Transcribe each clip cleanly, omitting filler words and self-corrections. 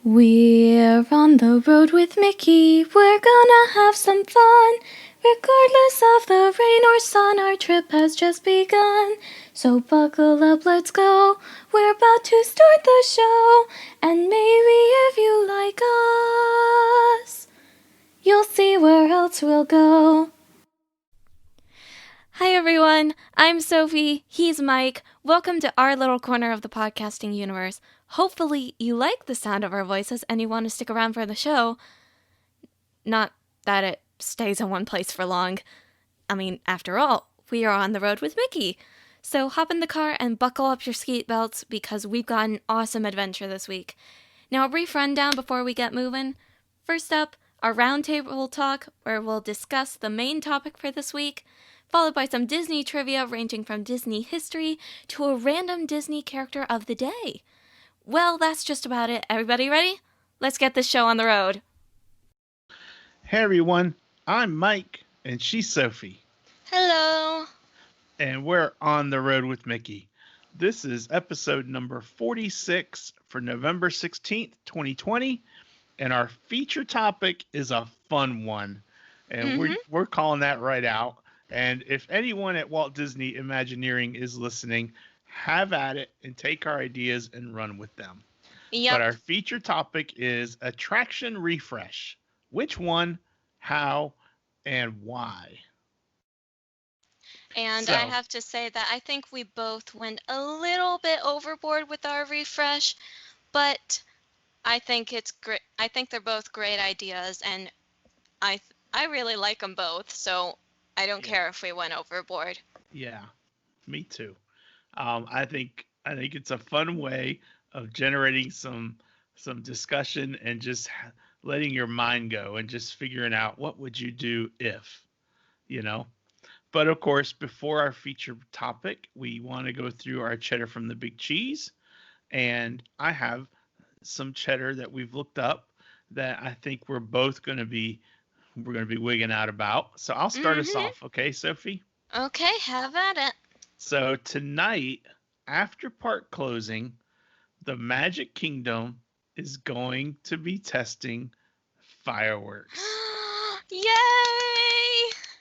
We're on the road with Mickey, we're gonna have some fun. Regardless of the rain or sun, our trip has just begun. So buckle up, let's go, we're about to start the show. And maybe if you like us, you'll see where else we'll go. Hi everyone, I'm Sophie, he's Mike. Welcome to our little corner of the podcasting universe. Hopefully you like the sound of our voices and you want to stick around for the show. Not that it stays in one place for long. I mean, after all, we are on the road with Mickey. So hop in the car and buckle up your seat belts because we've got an awesome adventure this week. Now a brief rundown before we get moving. First up, our roundtable talk where we'll discuss the main topic for this week, followed by some Disney trivia ranging from Disney history to a random Disney character of the day. Well, that's just about it. Everybody ready? Let's get this show on the road. Hey everyone, I'm Mike and she's Sophie. Hello. And we're on the road with Mickey. This is episode number 46 for November 16th, 2020. And our feature topic is a fun one. And we're calling that right out. And if anyone at Walt Disney Imagineering is listening, have at it and take our ideas and run with them. Yep. But our feature topic is attraction refresh. Which one, how, and why? And I have to say that I think we both went a little bit overboard with our refresh, but I think it's great. I think they're both great ideas, and I really like them both, so I don't care if we went overboard. Yeah, me too. I think it's a fun way of generating some discussion and just letting your mind go and just figuring out what would you do if, you know. But of course, before our feature topic, we want to go through our cheddar from the big cheese, and I have some cheddar that we've looked up that I think we're going to be wigging out about. So I'll start us off, okay, Sophie? Okay, have at it. So tonight, after park closing, the Magic Kingdom is going to be testing fireworks. Yay!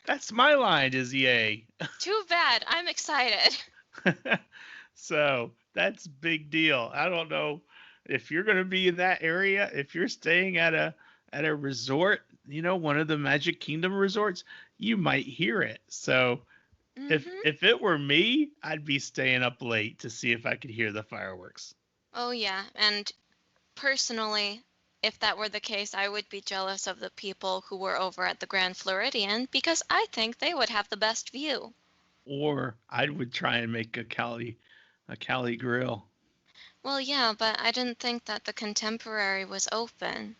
That's my line, is yay. Too bad. I'm excited. So that's big deal. I don't know if you're going to be in that area, if you're staying at a resort, one of the Magic Kingdom resorts, you might hear it. So if it were me, I'd be staying up late to see if I could hear the fireworks. Oh yeah, and personally, if that were the case, I would be jealous of the people who were over at the Grand Floridian because I think they would have the best view. Or I would try and make a Cali grill. Well, yeah, but I didn't think that the Contemporary was open.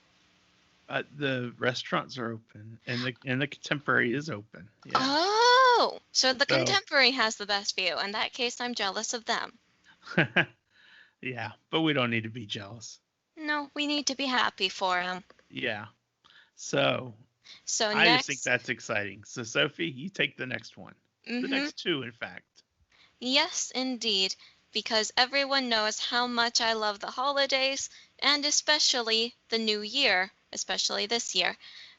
The restaurants are open, and the Contemporary is open. Yeah. Oh, so the Contemporary has the best view. In that case, I'm jealous of them. Yeah, but we don't need to be jealous. No, we need to be happy for them. Yeah. So I just think that's exciting. So Sophie, you take the next one. The next two, in fact. Yes, indeed, because everyone knows how much I love the holidays, and especially the new year, especially this year.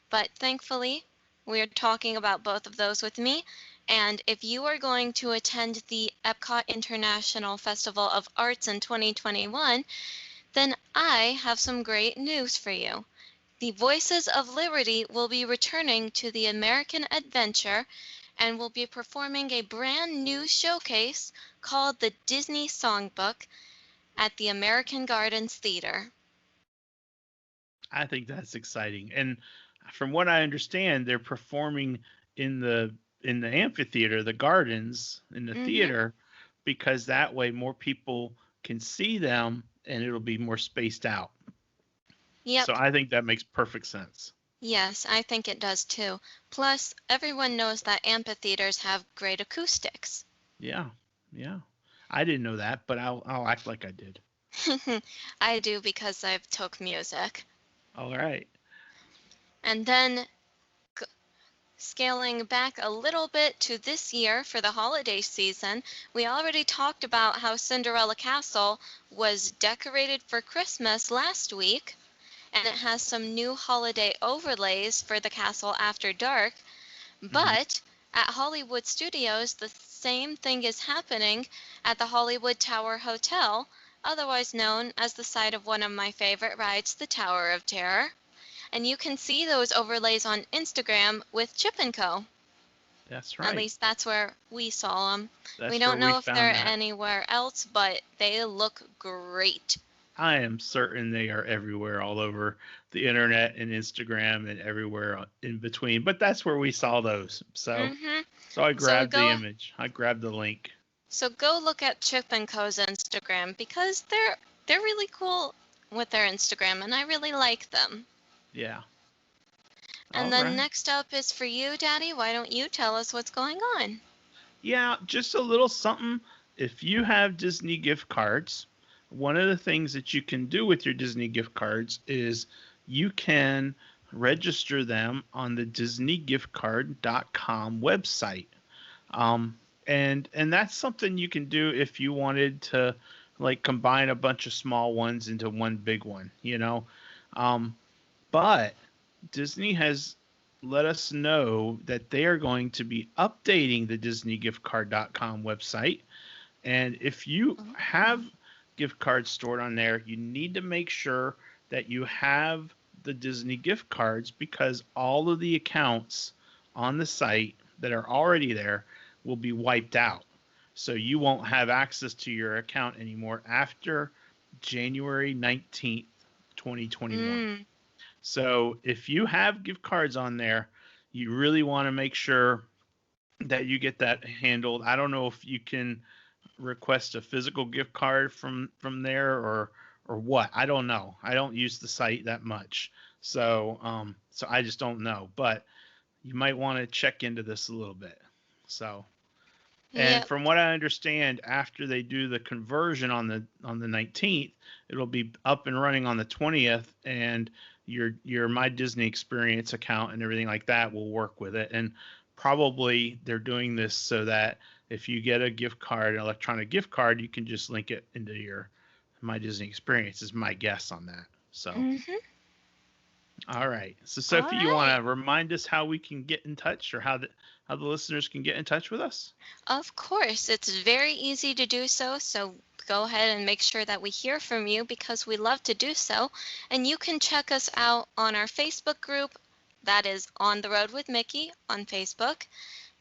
But thankfully, we're talking about both of those with me. And if you are going to attend the Epcot International Festival of Arts in 2021, then I have some great news for you. The Voices of Liberty will be returning to the American Adventure and will be performing a brand new showcase called the Disney Songbook at the American Gardens Theater. I think that's exciting. And from what I understand, they're performing in the amphitheater, the gardens, in the theater, because that way more people can see them and it'll be more spaced out. Yep. So I think that makes perfect sense. Yes, I think it does too. Plus, everyone knows that amphitheaters have great acoustics. Yeah. I didn't know that, but I'll act like I did. I do because I've took music. All right. And then scaling back a little bit to this year for the holiday season, we already talked about how Cinderella Castle was decorated for Christmas last week. and it has some new holiday overlays for the castle after dark. Hmm. But at Hollywood Studios, the same thing is happening at the Hollywood Tower Hotel, otherwise known as the site of one of my favorite rides, the Tower of Terror. And you can see those overlays on Instagram with Chip & Co. That's At right. least that's where we saw them. We That's where don't we know if they're found that. anywhere else, but they look great. I am certain they are everywhere, all over the internet and Instagram and everywhere in between. But that's where we saw those. hmm So I So grabbed the go image. I grabbed the link. so go look at Chip & Co.'s Instagram because they're really cool with their Instagram and I really like them. Yeah. And All then right. next up is for you, Daddy. Why don't you tell us what's going on? Yeah, just a little something. If you have Disney gift cards, one of the things that you can do with your Disney gift cards is you can register them on the disneygiftcard.com website. Um, and that's something you can do if you wanted to like combine a bunch of small ones into one big one, you know. Um, but Disney has let us know that they are going to be updating the disneygiftcard.com website. And if you have Oh. gift cards stored on there, you need to make sure that you have the Disney gift cards because all of the accounts on the site that are already there will be wiped out. So you won't have access to your account anymore after January 19th, 2021. Mm. So if you have gift cards on there, you really want to make sure that you get that handled. I don't know if you can request a physical gift card from there or what. I don't know. I don't use the site that much. So I just don't know, but you might want to check into this a little bit. So, and Yep. from what I understand, after they do the conversion on the 19th, it'll be up and running on the 20th, and your My Disney Experience account and everything like that will work with it. And probably they're doing this so that if you get a gift card, an electronic gift card, you can just link it into your My Disney Experience. Is my guess on that. So, Mhm. all right. So, All Sophie, you want right. to remind us how we can get in touch, or how the listeners can get in touch with us? Of course, it's very easy to do so, so go ahead and make sure that we hear from you because we love to do so. And you can check us out on our Facebook group, that is On the Road with Mickey on Facebook.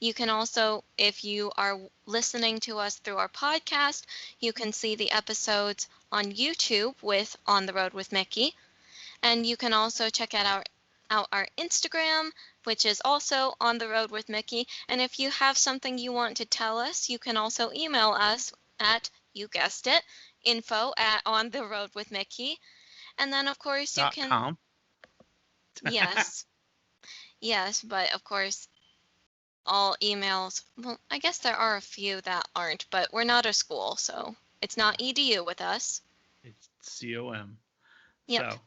You can also, if you are listening to us through our podcast, you can see the episodes on YouTube with On the Road with Mickey. And you can also check out our Instagram, which is also On the Road with Mickey. And if you have something you want to tell us, you can also email us at, you guessed it, info at On the Road with Mickey. And then, of course, you can, .com. yes, yes, but of course, all emails, well, I guess there are a few that aren't, but we're not a school, so it's not No, edu with us. it's com. Yep. So,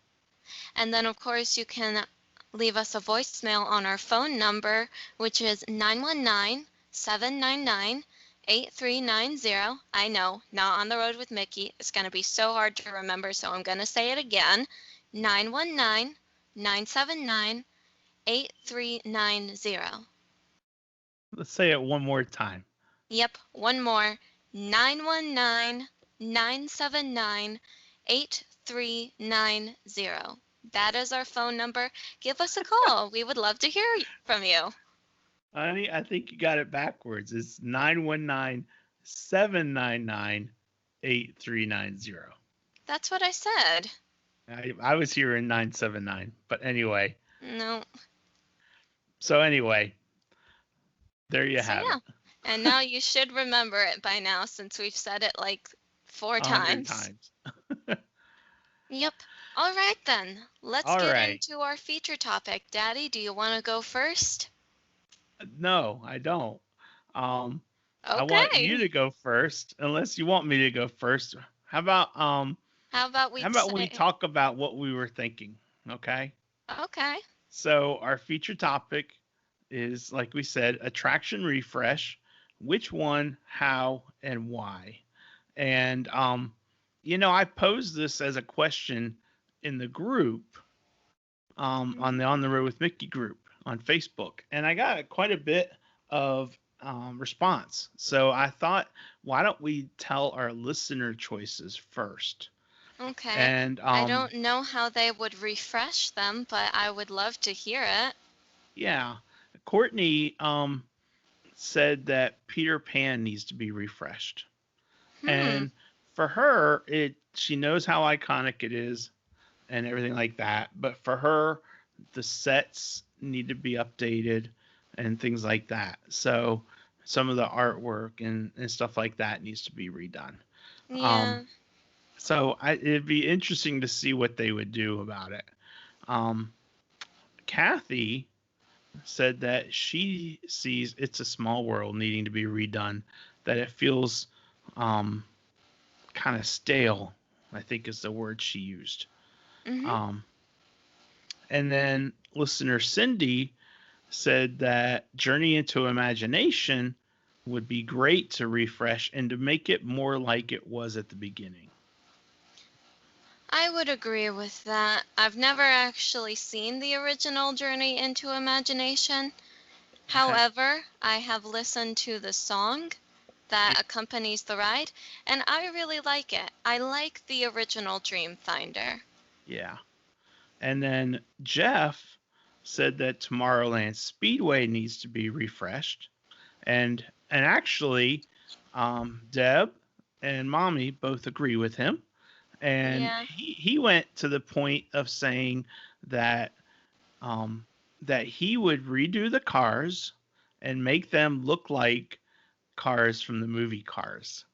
And then, of course, you can leave us a voicemail on our phone number, which is 919-799-8390. I know, not On the Road with Mickey. It's going to be so hard to remember, so I'm going to say it again. 919-979-8390. let's say it one more time. Yep, one more. 919-979-8390. That is our phone number. Give us a call. We would love to hear from you. Honey, I think you got it backwards. It's 919-799-8390. That's what I said. I was here in 979. But anyway, No. so anyway, there you So, have yeah. it. And now you should remember it by now since we've said it like 4 100 times. times. Yep. All right, then. Let's All get right. into our feature topic. Daddy, do you want to go first? No, I don't. Um, I want you Okay. to go first, unless you want me to go first. How about um How about we how about we say, talk about what we were thinking? Okay. okay. So our feature topic is, like we said, attraction refresh. Which one, how, and why? And I posed this as a question in the group, on the On the Road with Mickey group on Facebook, and I got quite a bit of response. So I thought, why don't we tell our listener choices first? Okay. And I don't know how they would refresh them, but I would love to hear it. yeah, Courtney said that Peter Pan needs to be refreshed, Hmm. and for her, she knows how iconic it is and everything like that. But for her, the sets need to be updated and things like that. So some of the artwork and stuff like that needs to be redone. Um, Yeah. it'd be interesting to see what they would do about it. Um, Kathy said that she sees It's a Small World needing to be redone, that it feels um, kind of stale, I think is the word she used. Mhm. Um, and then listener Cindy said that Journey into Imagination would be great to refresh and to make it more like it was at the beginning. I would agree with that. I've never actually seen the original Journey into Imagination. Okay. However, I have listened to the song that accompanies the ride, and I really like it. I like the original Dreamfinder. Yeah. And then Jeff said that Tomorrowland Speedway needs to be refreshed. And actually, Deb and Mommy both agree with him. And Yeah. he went to the point of saying that um, that he would redo the cars and make them look like cars from the movie Cars,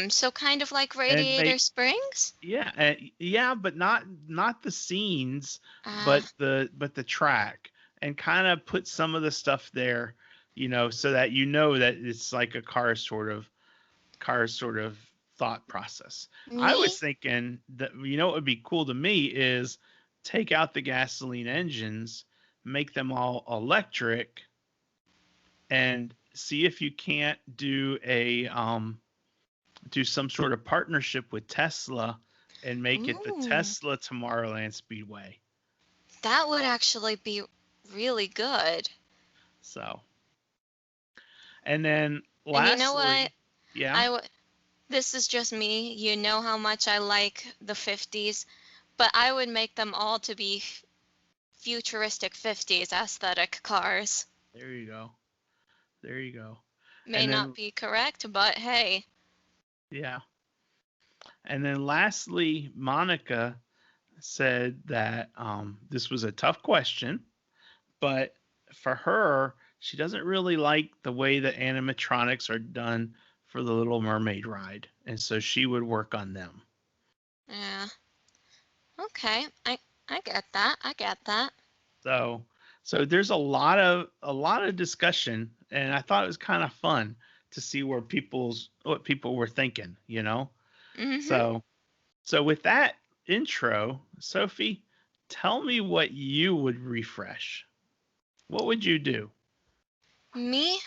So kind of like and Radiator make Springs? yeah, but not the scenes, Uh, but the track, and kind of put some of the stuff there, so that that it's like a car sort of thought process. I me? was thinking that what would be cool to me is take out the gasoline engines, make them all electric, and see if you can't do some sort of partnership with Tesla and make it the Ooh, Tesla Tomorrowland Speedway. that would actually be really good. So, and then And you know what? lastly, yeah, I w- this is just me. You know how much I like the 50s, but I would make them all to be futuristic 50s aesthetic cars. there you go. There you go. May And not then be correct, but hey. yeah. And then lastly, Monica said that this was a tough question, but for her, she doesn't really like the way the animatronics are done for the Little Mermaid ride, and so she would work on them. Yeah. Okay. I get that. I get that. So, so there's a lot of discussion, and I thought it was kind of fun to see what people were thinking. Mhm. So, so with that intro, Sophie, tell me what you would refresh. What would you do? Me,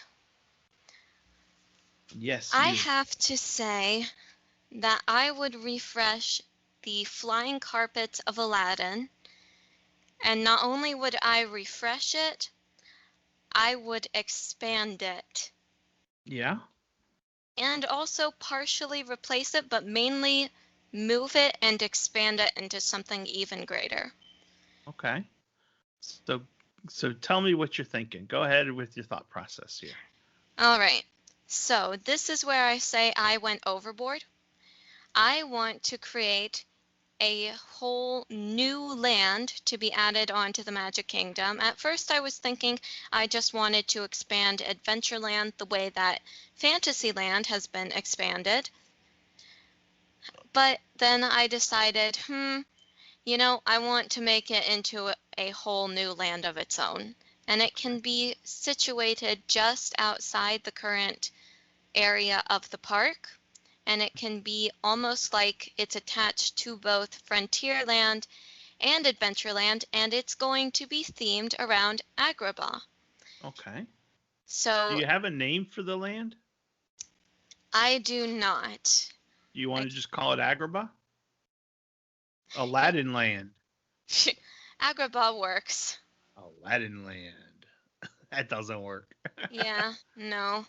Yes, I you. have to say that I would refresh the flying carpets of Aladdin, and not only would I refresh it, I would expand it Yeah. and also partially replace it, but mainly move it and expand it into something even greater. Okay. So, so tell me what you're thinking. Go ahead with your thought process here. All right. So, this is where I say I went overboard. I want to create a whole new land to be added onto the Magic Kingdom. At first, I was thinking I just wanted to expand Adventureland the way that Fantasyland has been expanded. But then I decided, I want to make it into a whole new land of its own. And it can be situated just outside the current area of the park. And it can be almost like it's attached to both Frontierland and Adventureland, and it's going to be themed around Agrabah. Okay. Do So you have a name for the land? I do not. Do you want I, to just call it Agrabah? it, Aladdin Land. Agrabah works. Aladdin Land. That doesn't work. Yeah, no.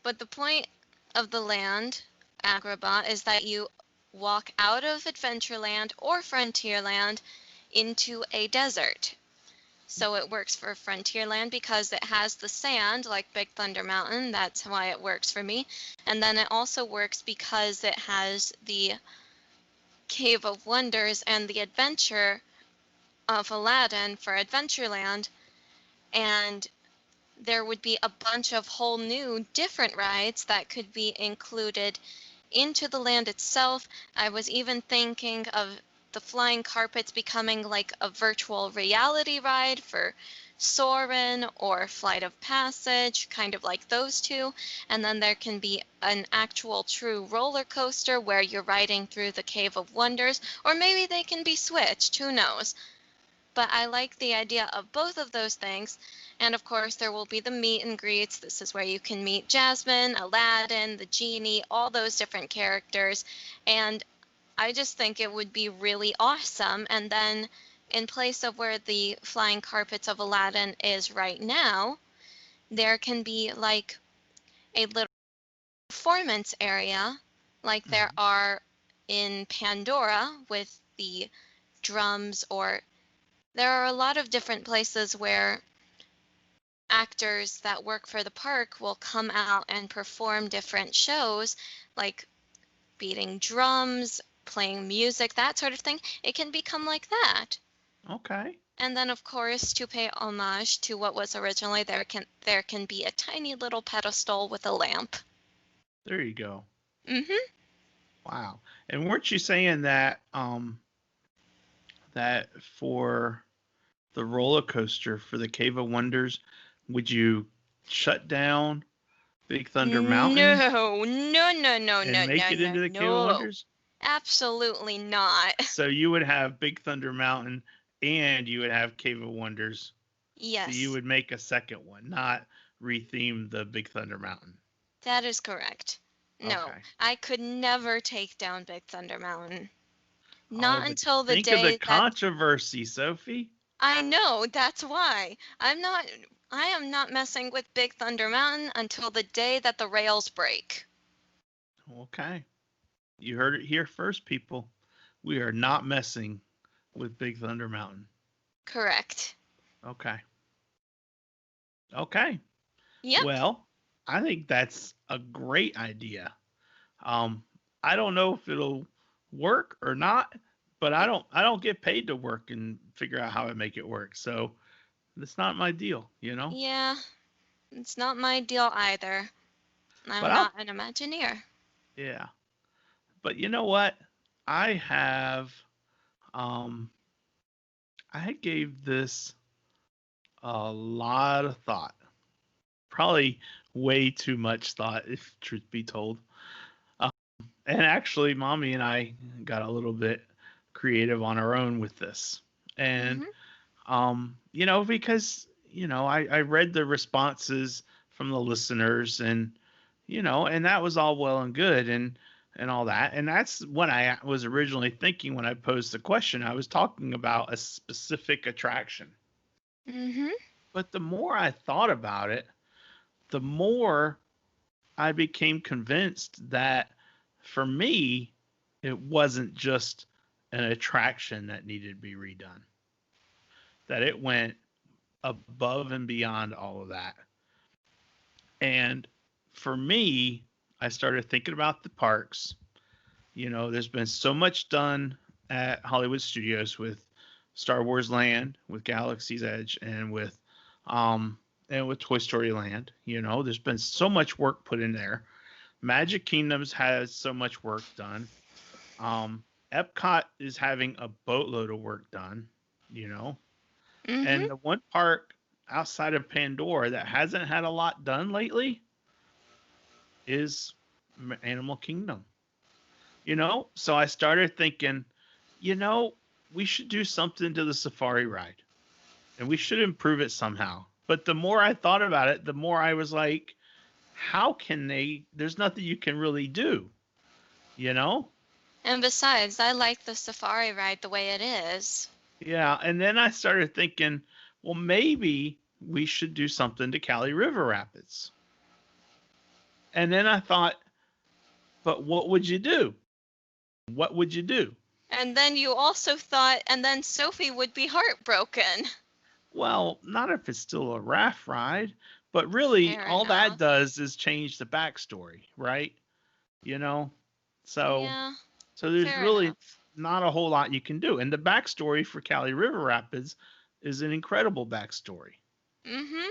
But the point of the land, Agrabah, is that you walk out of Adventureland or Frontierland into a desert. So it works for Frontierland because it has the sand, like Big Thunder Mountain. That's why it works for me. And then it also works because it has the Cave of Wonders and the adventure of Aladdin for Adventureland. And there would be a bunch of whole new different rides that could be included into the land itself. I was even thinking of the flying carpets becoming like a virtual reality ride for Soarin' or Flight of Passage, kind of like those two. And then there can be an actual true roller coaster where you're riding through the Cave of Wonders, or maybe they can be switched, who knows? But I like the idea of both of those things. And of course, there will be the meet and greets. This is where you can meet Jasmine, Aladdin, the genie, all those different characters. And I just think it would be really awesome. And then in place of where the flying carpets of Aladdin is right now, there can be like a little performance area like there Mhm. are in Pandora with the drums, or there are a lot of different places where actors that work for the park will come out and perform different shows, like beating drums, playing music, that sort of thing. It can become like that. Okay. And then of course, to pay homage to what was originally there can be a tiny little pedestal with a lamp. There you go. Mhm. Wow. And weren't you saying that for the roller coaster for the Cave of Wonders, would you shut down Big Thunder Mountain No, no, no, no, and no, make no, it no, into the Cave of no. Wonders? Absolutely not. So you would have Big Thunder Mountain and you would have Cave of Wonders. So you Yes, would make a second one, not retheme the Big Thunder Mountain. that is correct. No, Okay. I could never take down Big Thunder Mountain. Oh, Not but until the think of the day that controversy, Sophie. I know, that's why. I am not messing with Big Thunder Mountain until the day that the rails break. Okay. You heard it here first, people. We are not messing with Big Thunder Mountain. Correct. Okay. Okay. Yep. Well, I think that's a great idea. Um, I don't know if it'll work or not, but I don't get paid to work and figure out how to make it work. So it's not my deal, you know? Yeah, it's not my deal either. But I'm I'll not an Imagineer. yeah. But you know what? I have um I gave this a lot of thought. Probably way too much thought, if truth be told. Um, and actually, mommy and I got a little bit creative on our own with this. And, Mhm. because, I read the responses from the listeners and that was all well and good and all that. And that's what I was originally thinking when I posed the question. I was talking about a specific attraction. Mhm. But the more I thought about it, the more I became convinced that for me, it wasn't just an attraction that needed to be redone, that it went above and beyond all of that. And for me, I started thinking about the parks. There's been so much done at Hollywood Studios with Star Wars Land, with Galaxy's Edge, um and with Toy Story Land. There's been so much work put in there. Magic Kingdoms has so much work done. Epcot is having a boatload of work done, you know. Mhm. And the one park outside of Pandora that hasn't had a lot done lately is Animal Kingdom. So I started thinking, you know, we should do something to the safari ride and we should improve it somehow. But the more I thought about it, the more I was like, how can there's nothing you can really do, you know? And besides, I like the safari ride the way it is. Yeah, and then I started thinking, well, maybe we should do something to Cali River Rapids. And then I thought, but what would you do? What would you do? And then you also thought, and then Sophie would be heartbroken. Well, not if it's still a raft ride, but really Fair all that enough. does is change the backstory, right? You know? So Yeah, so there's fair really enough. not a whole lot you can do. And the backstory for Cali River Rapids is an incredible backstory. Mm-hmm.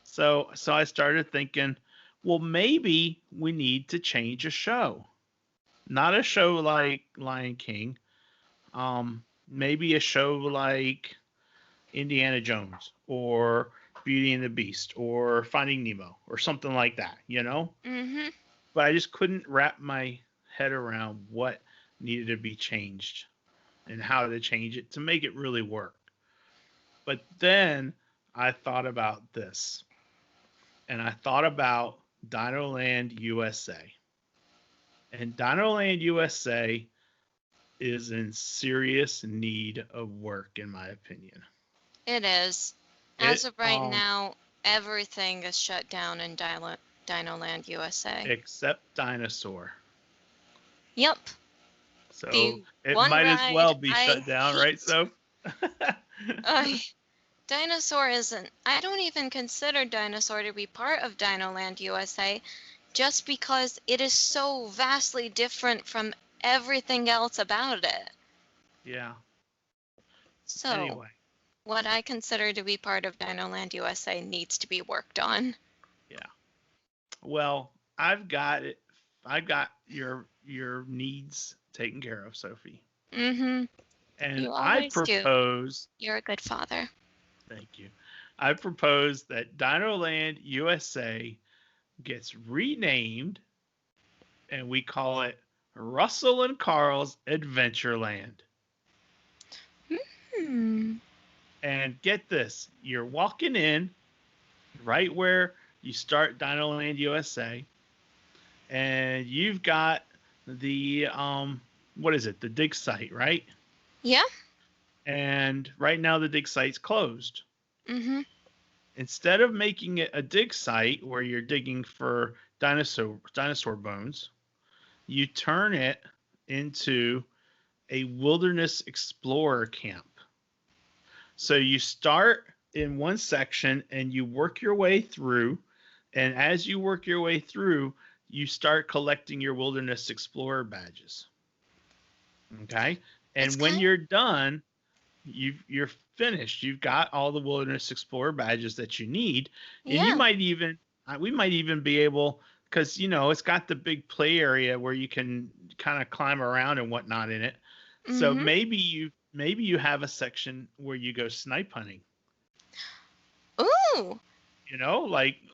So I started thinking, well, maybe we need to change a show. Not a show like Lion King. Maybe a show like Indiana Jones or Beauty and the Beast or Finding Nemo or something like that, you know? Mm-hmm. But I just couldn't wrap my head around what needed to be changed and how to change it to make it really work. But then I thought about this and I thought about Dinoland USA. And Dinoland USA is in serious need of work, in my opinion. It is. As It of right now, everything is shut down in Dinoland USA. except Dinosaur. Yep. So The it one might as ride well be I shut down, right? hate. So I Dinosaur isn't. I don't even consider Dinosaur to be part of Dinoland USA just because it is so vastly different from everything else about it. yeah. So, Anyway, what I consider to be part of Dinoland USA needs to be worked on. yeah. Well, I've got it. I've got your needs taken care of, Sophie. Mm-hmm. And You I always do. propose, You're a good father. thank you. I propose that Dinoland USA gets renamed and we call it Russell and Carl's Adventureland. Hmm. And get this, you're walking in right where you start Dinoland USA, and you've got the what is it? The dig site, right? Yeah? And right now the dig site's closed. Mm-hmm. Instead of making it a dig site where you're digging for dinosaur bones, you turn it into a wilderness explorer camp. So you start in one section and you work your way through. And as you work your way through, you start collecting your Wilderness Explorer badges. Okay. It's And when kind you're done, you're finished. You've got all the Wilderness Explorer badges that you need. And you yeah. might even, we might even be able, because, it's got the big play area where you can kind of climb around and whatnot in it. So Mm-hmm. maybe you have a section where you go snipe hunting. Ooh.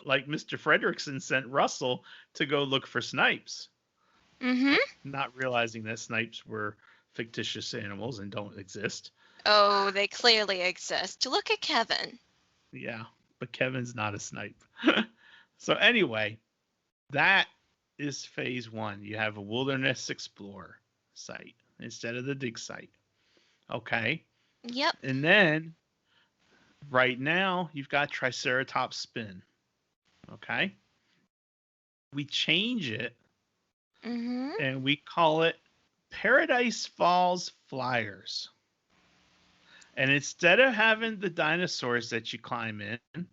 Like Mr. Frederickson sent Russell to go look for snipes, Mm-hmm. not realizing that snipes were fictitious animals and don't exist. Oh, they clearly exist. Look at Kevin. Yeah, but Kevin's not a snipe. So anyway, that is phase one. You have a wilderness explorer site instead of the dig site. Okay. Yep. And then right now you've got Triceratops spin. Okay. We change it Mm-hmm. and we call it Paradise Falls Flyers. And instead of having the dinosaurs that you climb in,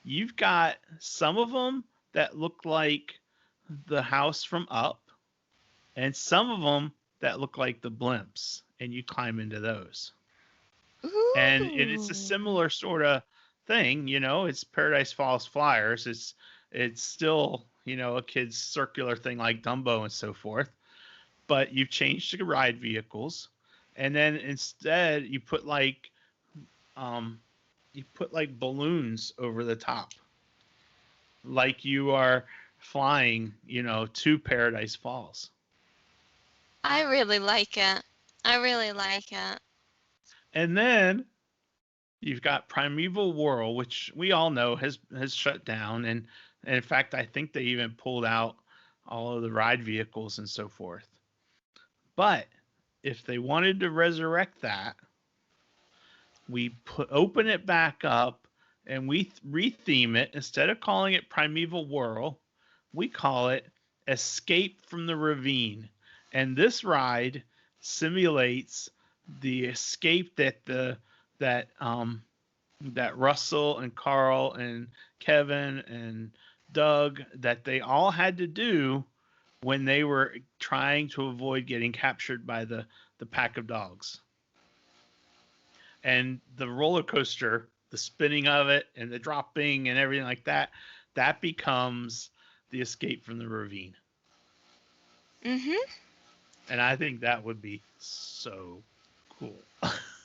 you've got some of them that look like the house from Up, and some of them that look like the blimps, and you climb into those. And it's a Ooh. similar sort of thing, it's Paradise Falls Flyers. It's still, a kid's circular thing like Dumbo and so forth, but you've changed the ride vehicles, and then instead um you put like balloons over the top, like you are flying, to Paradise Falls. I really like it. I really like it. And then you've got Primeval Whirl, which we all know has shut down, and in fact I think they even pulled out all of the ride vehicles and so forth. But if they wanted to resurrect that, we open it back up, and we retheme it. Instead of calling it Primeval Whirl, we call it Escape from the Ravine. And this ride simulates the escape that Russell and Carl and Kevin and Doug, that they all had to do when they were trying to avoid getting captured by the pack of dogs. And the roller coaster, the spinning of it and the dropping and everything like that, that becomes the escape from the ravine. Mhm. And I think that would be so cool.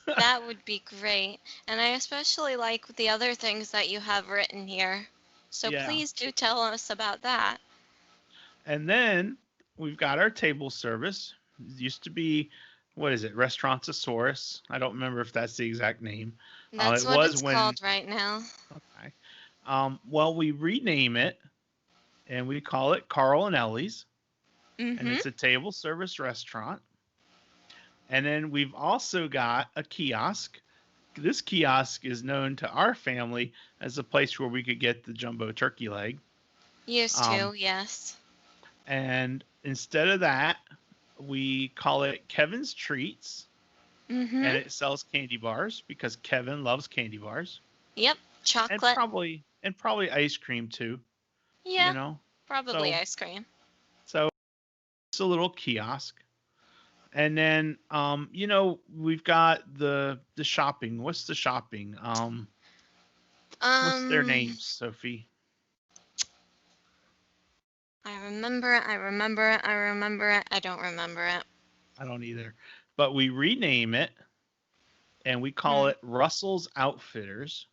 That would be great. And I especially like the other things that you have written here. So Yeah. please do tell us about that. And then we've got our table service. It used to be, what is it, Restaurantosaurus? I don't remember if that's the exact name. That's It what was it's when, called right now. okay. Well, we rename it and we call it Carl and Ellie's, and Mhm. it's a table service restaurant. And then we've also got a kiosk. This kiosk is known to our family as a place where we could get the jumbo turkey leg. Used Um, to, yes. and instead of that, we call it Kevin's Treats, Mhm. and it sells candy bars because Kevin loves candy bars, Yep. and Chocolate. probably ice cream too. You Yeah. know, Probably so ice cream. so it's a little kiosk. And then we've got the shopping. What's the shopping? What's their Um, names, Sophie? I remember it. I remember it. I remember it. I don't remember it. I don't either. But we rename it and we call Hmm. it Russell's Outfitters,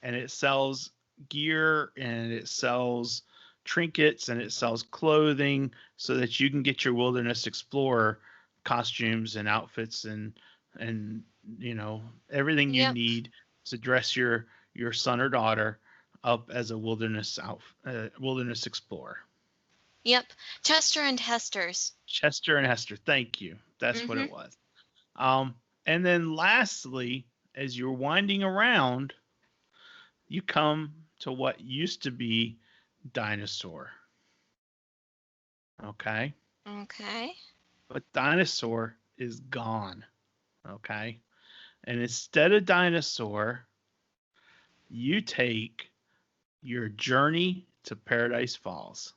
and it sells gear and it sells trinkets and it sells clothing so that you can get your Wilderness Explorer costumes and outfits and everything you Yep. need to dress your son or daughter up as a wilderness explorer. Yep. Chester and Hester's. Chester and Hester, thank you. That's what Mhm. it was. And then lastly, as you're winding around, you come to what used to be Dinosaur. Okay. Okay. But Dinosaur is gone. Okay. And instead of Dinosaur, you take your Journey to Paradise Falls.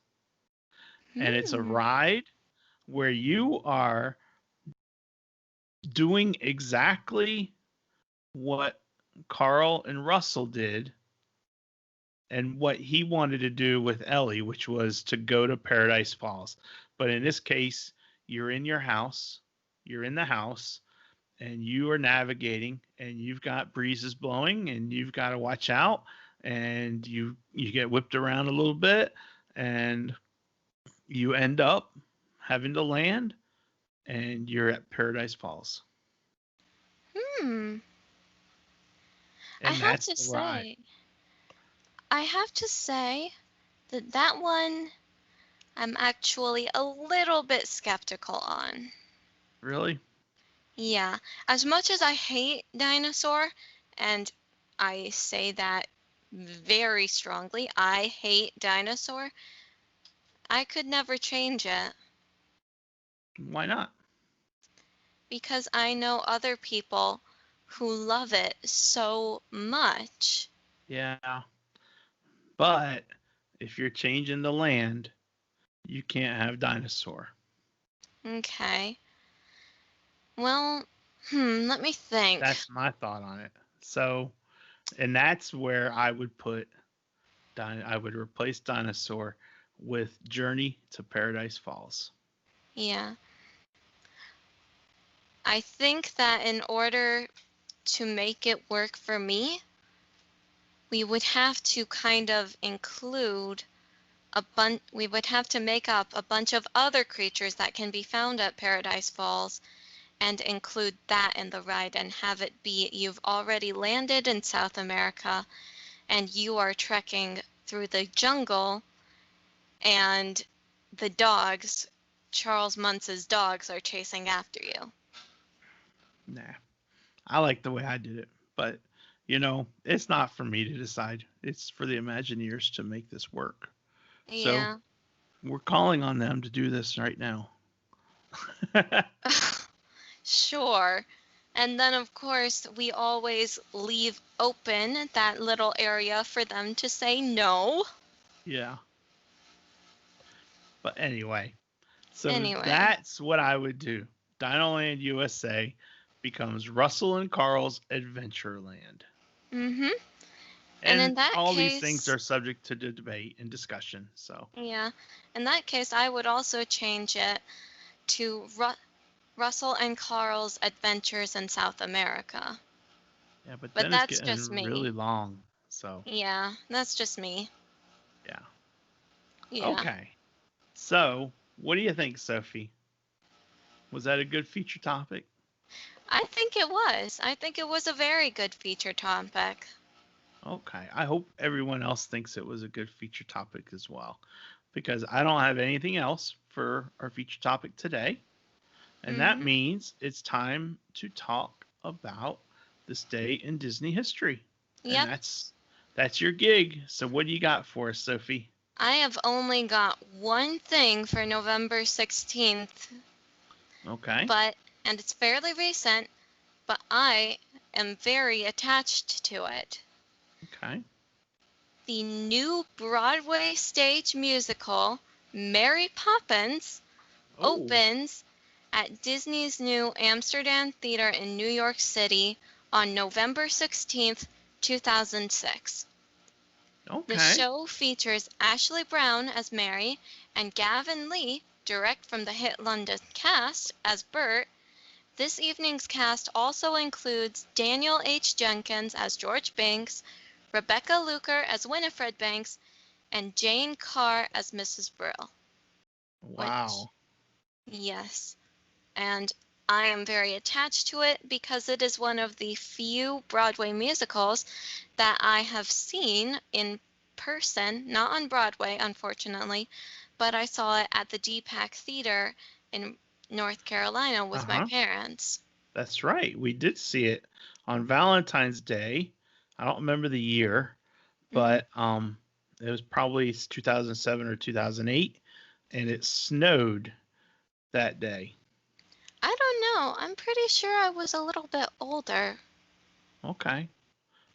And it's a Hmm. ride where you are doing exactly what Carl and Russell did and what he wanted to do with Ellie, which was to go to Paradise Falls. But in this case, you're in your house, you're in the house, and you are navigating, and you've got breezes blowing, and you've got to watch out, and you get whipped around a little bit, and you end up having to land, and you're at Paradise Falls, Hmm. I and have that's to the ride. say, I have to say that that one I'm actually a little bit skeptical on. Really? Yeah, as much as I hate Dinosaur, and I say that very strongly, I hate Dinosaur, I could never change it Why not? because I know other people who love it so much. Yeah, but if you're changing the land, you can't have Dinosaur. Okay. Well, let me think. That's my thought on it. So, and that's where I would put I would replace Dinosaur with Journey to Paradise Falls. Yeah. I think that in order to make it work for me, we would have to kind of include we would have to make up a bunch of other creatures that can be found at Paradise Falls and include that in the ride and have it be you've already landed in South America and you are trekking through the jungle and the dogs, Charles Muntz's dogs, are chasing after you. Nah. I like the way I did it, but it's not for me to decide. It's for the Imagineers to make this work. So Yeah. we're calling on them to do this right now. Sure. And then, of course, we always leave open that little area for them to say no. Yeah. But anyway, so Anyway. that's what I would do. Dinoland USA becomes Russell and Carl's Adventureland. Mm-hmm. And in And that all these things case, are subject to debate and discussion. So, yeah, in that case, I would also change it to Russell and Carl's Adventures in South America. yeah, but But then it's that's just getting really me. long. So, Yeah, that's just me. yeah. Yeah. Okay. So, what do you think, Sophie? Was that a good feature topic? I think it was. I think it was a very good feature topic. Okay. I hope everyone else thinks it was a good feature topic as well, because I don't have anything else for our feature topic today. And that Mm-hmm. means it's time to talk about this day in Disney history. And Yep. that's your gig. So what do you got for us, Sophie? I have only got one thing for November 16th, Okay. but, and it's fairly recent, but I am very attached to it. Okay. The new Broadway stage musical, Mary Poppins, Oh, opens at Disney's new Amsterdam Theater in New York City on November 16th, 2006. The okay. show features Ashley Brown as Mary and Gavin Lee, direct from the hit London cast, as Bert. This evening's cast also includes Daniel H. Jenkins as George Banks, Rebecca Luker as Winifred Banks, and Jane Carr as Mrs. Brill. Which, Wow. yes, and I am very attached to it because it is one of the few Broadway musicals that I have seen in person, not on Broadway, unfortunately, but I saw it at the DPAC Theater in North Carolina with my Uh-huh. parents. That's right. We did see it on Valentine's Day. I don't remember the year, Hmm. but it was probably 2007 or 2008, and it snowed that day. I don't know. I'm pretty sure I was a little bit older. Okay.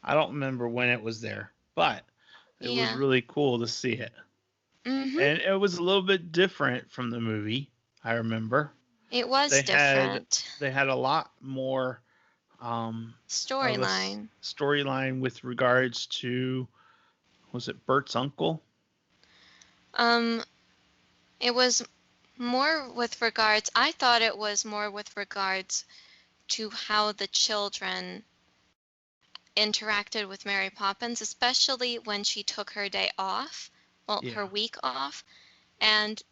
I don't remember when it was there, but it was Yeah. really cool to see it. Mm-hmm. And it was a little bit different from the movie, I remember. It was They had different. they had a lot more of a Storyline. storyline with regards to, was it Bert's uncle? Um, it was more with regards, I thought it was more with regards to how the children interacted with Mary Poppins, especially when she took her day off, well, her Yeah. week off. And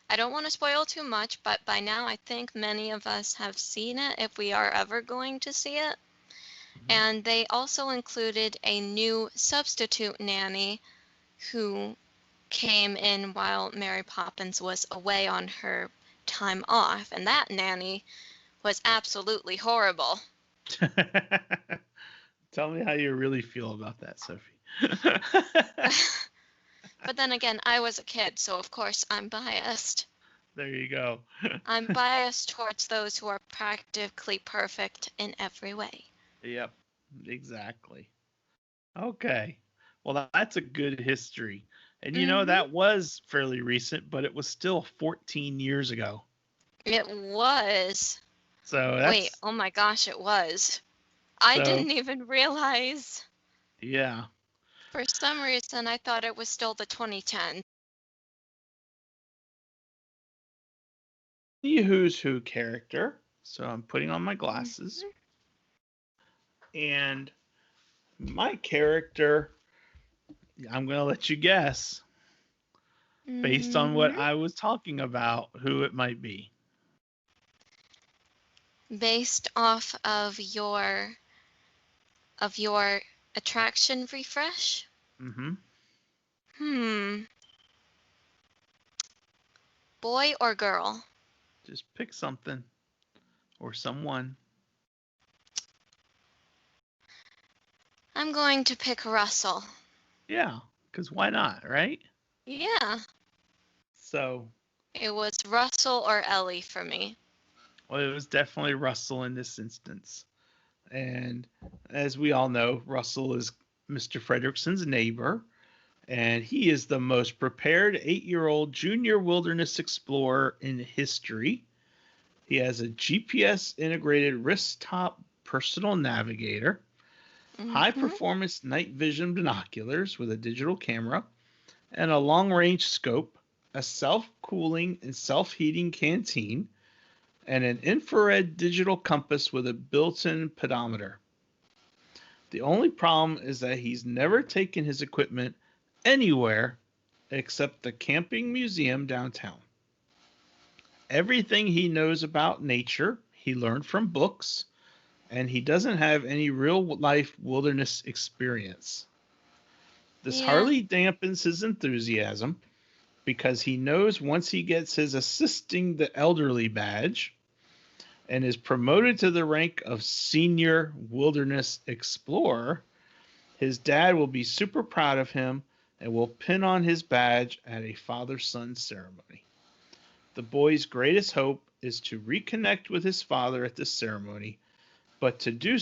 I don't want to spoil too much, but by now I think many of us have seen it if we are ever going to see it. Mhm. And they also included a new substitute nanny who came in while Mary Poppins was away on her time off. And that nanny was absolutely horrible. Tell me how you really feel about that, Sophie. But then again, I was a kid, so of course I'm biased. There you go. I'm biased towards those who are practically perfect in every way. Yep, exactly. Okay. Well, that's a good history. And Hmm. that was fairly recent, but it was still 14 years ago. It was. So Wait, that's oh my gosh, it was. I so didn't even realize. yeah. For some reason, I thought it was still the 2010. The Who's Who character. So I'm putting on my glasses. Hmm. And my character, I'm going to let you guess based on what Hmm. I was talking about who it might be. Based off of your attraction refresh? Mm-hmm. Hmm. Boy or girl? Just pick something or someone. I'm going to pick Russell. Yeah, because why not, right? Yeah, So, it was Russell or Ellie for me. well, it was definitely Russell in this instance. And as we all know, Russell is Mr. Fredrickson's neighbor, and he is the most prepared 8-year-old junior wilderness explorer in history. He has a GPS integrated wrist top personal navigator, high Mm-hmm. performance night vision binoculars with a digital camera, and a long range scope, a self cooling and self heating canteen, and an infrared digital compass with a built in pedometer. The only problem is that he's never taken his equipment anywhere except the camping museum downtown. Everything he knows about nature he learned from books, and he doesn't have any real life wilderness experience. This Yeah. hardly dampens his enthusiasm because he knows once he gets his assisting the elderly badge and is promoted to the rank of senior wilderness explorer, his dad will be super proud of him and will pin on his badge at a father-son ceremony. The boy's greatest hope is to reconnect with his father at the ceremony, but to do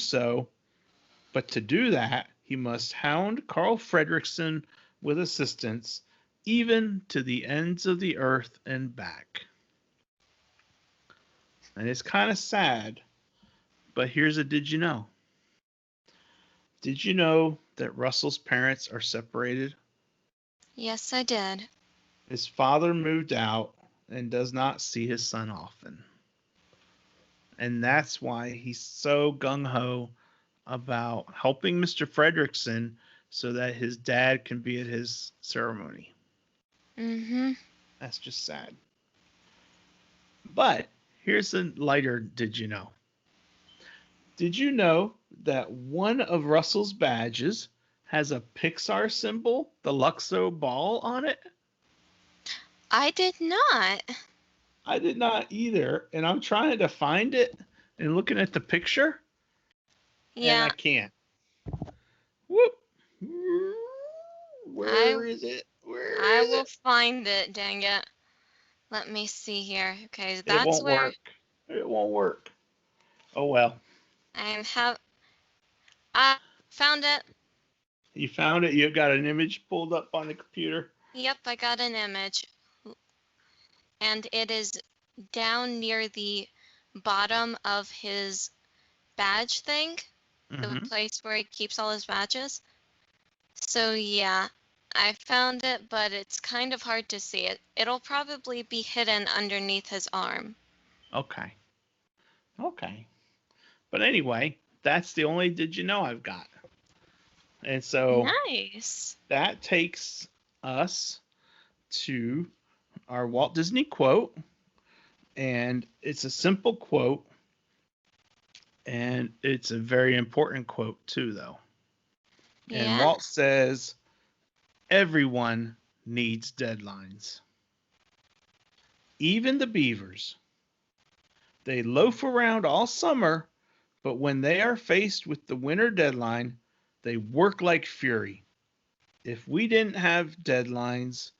that, he must hound Carl Fredrickson with assistance, even to the ends of the earth and back. And it's kind of sad, but here's a did you know? Did you know that Russell's parents are separated? Yes, I did. His father moved out and does not see his son often. And that's why he's so gung ho about helping Mr. Fredrickson so that his dad can be at his ceremony. Mm-hmm. That's just sad. But here's a lighter did you know? Did you know that one of Russell's badges has a Pixar symbol, the Luxo ball, on it? I did not. I did not either, and I'm trying to find it and looking at the picture, and I Yeah, can't. Whoop. I Where is it? Where I is will it? find it, dang it. Let me see here. Okay, It that's won't where work. It won't work. Oh well. I found it. You found it. You've got an image pulled up on the computer. Yep, I got an image. And it is down near the bottom of his badge thing, the Mm-hmm. place where he keeps all his badges. So yeah, I found it, but it's kind of hard to see it. It'll probably be hidden underneath his arm. Okay. Okay. But anyway, that's the only did you know I've got. And so Nice. that takes us to our Walt Disney quote. And it's a simple quote. And it's a very important quote, too, though. And Yeah? Walt says, everyone needs deadlines. Even the beavers. They loaf around all summer, but when they are faced with the winter deadline, they work like fury. If we didn't have deadlines,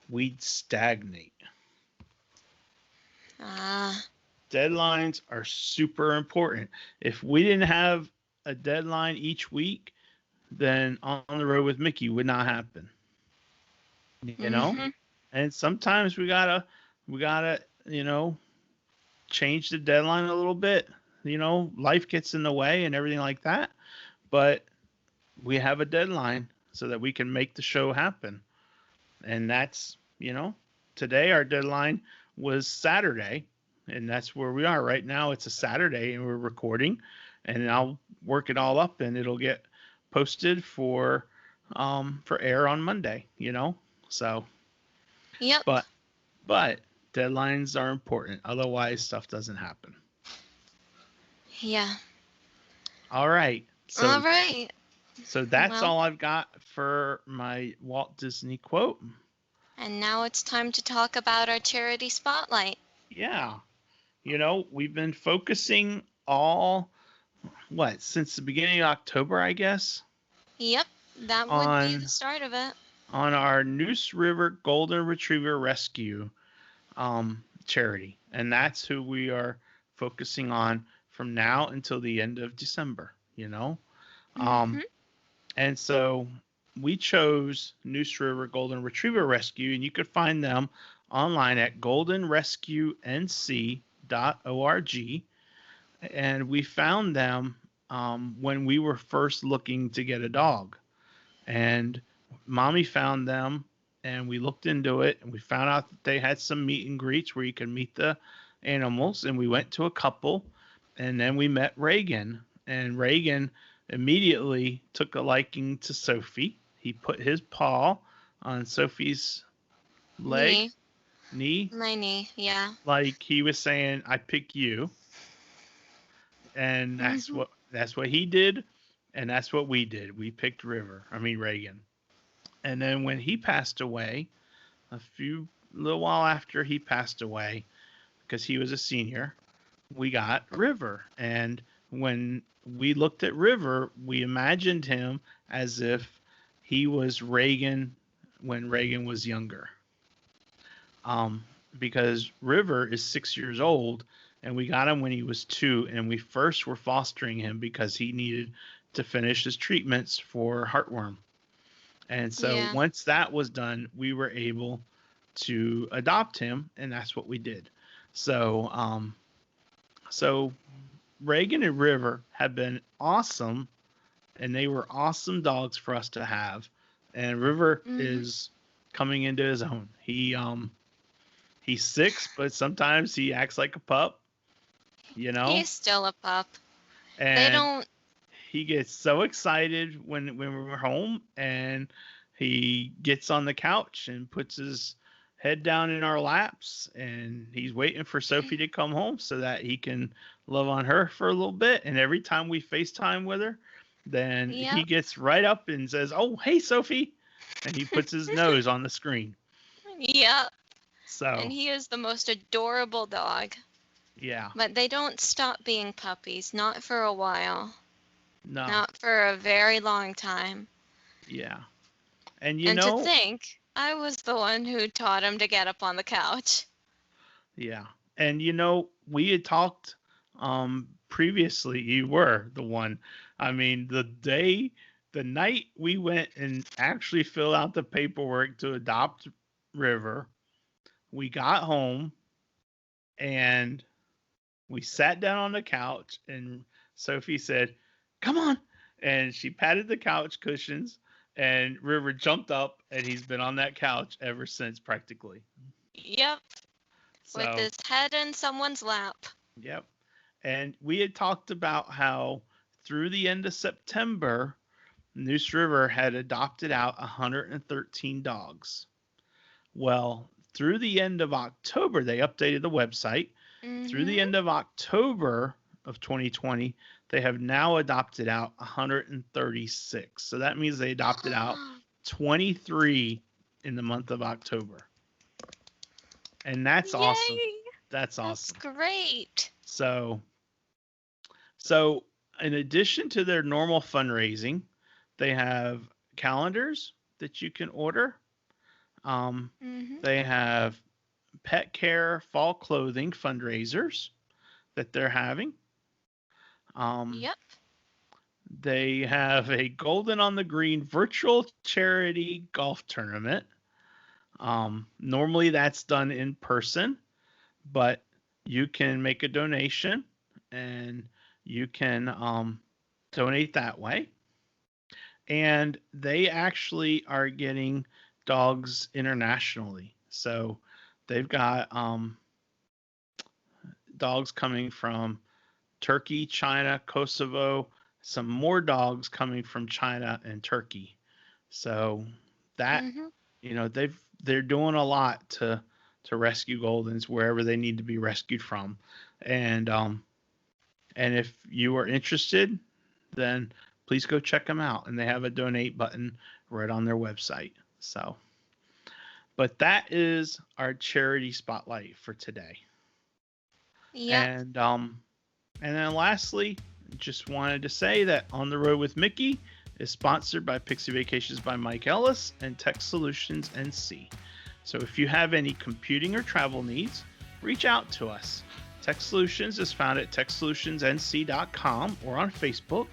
we'd stagnate. Ah, Deadlines are super important. If we didn't have a deadline each week, then On the Road with Mickey would not happen. You know? mm-hmm. And sometimes we gotta, change the deadline a little bit. Life gets in the way and everything like that. But we have a deadline so that we can make the show happen. And today our deadline was Saturday, and that's where we are right now. It's a Saturday, and we're recording, and I'll work it all up, and it'll get posted for air on Monday. So, Yep. but but deadlines are important. Otherwise, stuff doesn't happen. Yeah. All right. All So right. so that's Well, all I've got for my Walt Disney quote. and now it's time to talk about our charity spotlight. Yeah. We've been focusing all, since the beginning of October, I guess. Yep, that would be the on start of it. our Neuse River Golden Retriever Rescue charity, and that's who we are focusing on from now until the end of December. Mm-hmm. And so we chose Neuse River Golden Retriever Rescue, and you could find them online at goldenrescuenc.org. And we found them when we were first looking to get a dog. And mommy found them, and we looked into it, and we found out that they had some meet and greets where you could meet the animals. And we went to a couple, and then we met Reagan. And Reagan immediately took a liking to Sophie. He put his paw on Sophie's leg, Knee. knee, My knee, yeah. like he was saying, "I pick you." And Mm-hmm. that's what he did, and that's what we did. We picked Reagan. And then when he passed away, a little while after he passed away, because he was a senior, we got River. And when we looked at River, we imagined him as if he was Reagan when Reagan was younger. Um, because River is 6 years old, and we got him when he was 2, and we first were fostering him because he needed to finish his treatments for heartworm. And so Yeah. once that was done, we were able to adopt him, and that's what we did. So, so Reagan and River have been awesome, and they were awesome dogs for us to have. And River Mm-hmm. is coming into his own. He's 6, but sometimes he acts like a pup, He's still a pup. They and don't. he gets so excited when we're home, and he gets on the couch and puts his head down in our laps, and he's waiting for Sophie to come home so that he can love on her for a little bit. And every time we FaceTime with her, then he Yep. gets right up and says, "Oh, hey, Sophie," and he puts his nose on the screen. Yep. And So he is the most adorable dog. yeah, But they don't stop being puppies, not for a while. no, Not for a very long time. yeah, and And to think, I was the one who taught him to get up on the couch. yeah. And we had talked previously, you were the one. I mean, the night we went and actually filled out the paperwork to adopt River, we got home and we sat down on the couch, and Sophie said, "Come on." And she patted the couch cushions, and River jumped up, and he's been on that couch ever since practically. Yep. With So, his head in someone's lap. yep. And we had talked about how through the end of September, Neuse River had adopted out 113 dogs. Well, through the end of October, they updated the website. Through the Mm-hmm. end of October of 2020, they have now adopted out 136. So that means they adopted out 23 in the month of October. And that's awesome. Yay! That's That's awesome. great. So in addition to their normal fundraising, they have calendars that you can order. Mm-hmm. They have pet care fall clothing fundraisers that they're having. Yep. They have a Golden on the Green virtual charity golf tournament. Normally that's done in person, but you can make a donation and you can donate that way. And they actually are getting dogs internationally. So they've got dogs coming from Turkey, China, Kosovo, some more dogs coming from China and Turkey. So that Mm-hmm. they're doing a lot to rescue Goldens wherever they need to be rescued from. And if you are interested, then please go check them out. And they have a donate button right on their website. So, but that is our charity spotlight for today. Yep. And then lastly, just wanted to say that On the Road with Mickey is sponsored by Pixie Vacations by Mike Ellis and Tech Solutions NC. So if you have any computing or travel needs, reach out to us. Tech Solutions is found at techsolutionsnc.com or on Facebook,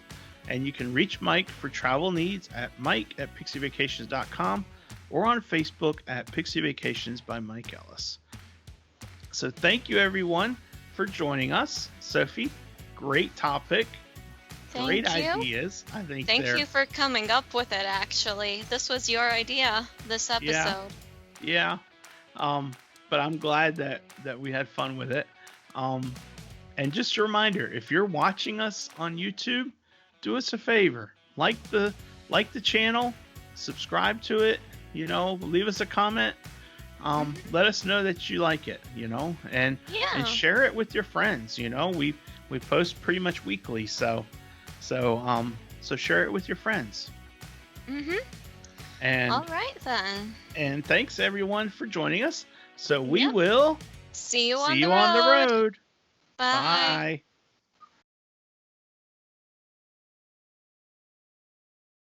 and you can reach Mike for travel needs at mike@pixievacations.com or on Facebook at Pixie Vacations by Mike Ellis. So thank you everyone for joining us. Sophie, great topic. Great ideas. I think Thank you for coming up with it, actually. This was your idea, this episode. Yeah. But I'm glad that we had fun with it. And just a reminder, if you're watching us on YouTube, do us a favor. Like the channel, subscribe to it, leave us a comment. Let us know that you like it, and share it with your friends. We post pretty much weekly, so share it with your friends. And all right then. And thanks everyone for joining us. So we will see you on the road. Bye. Bye.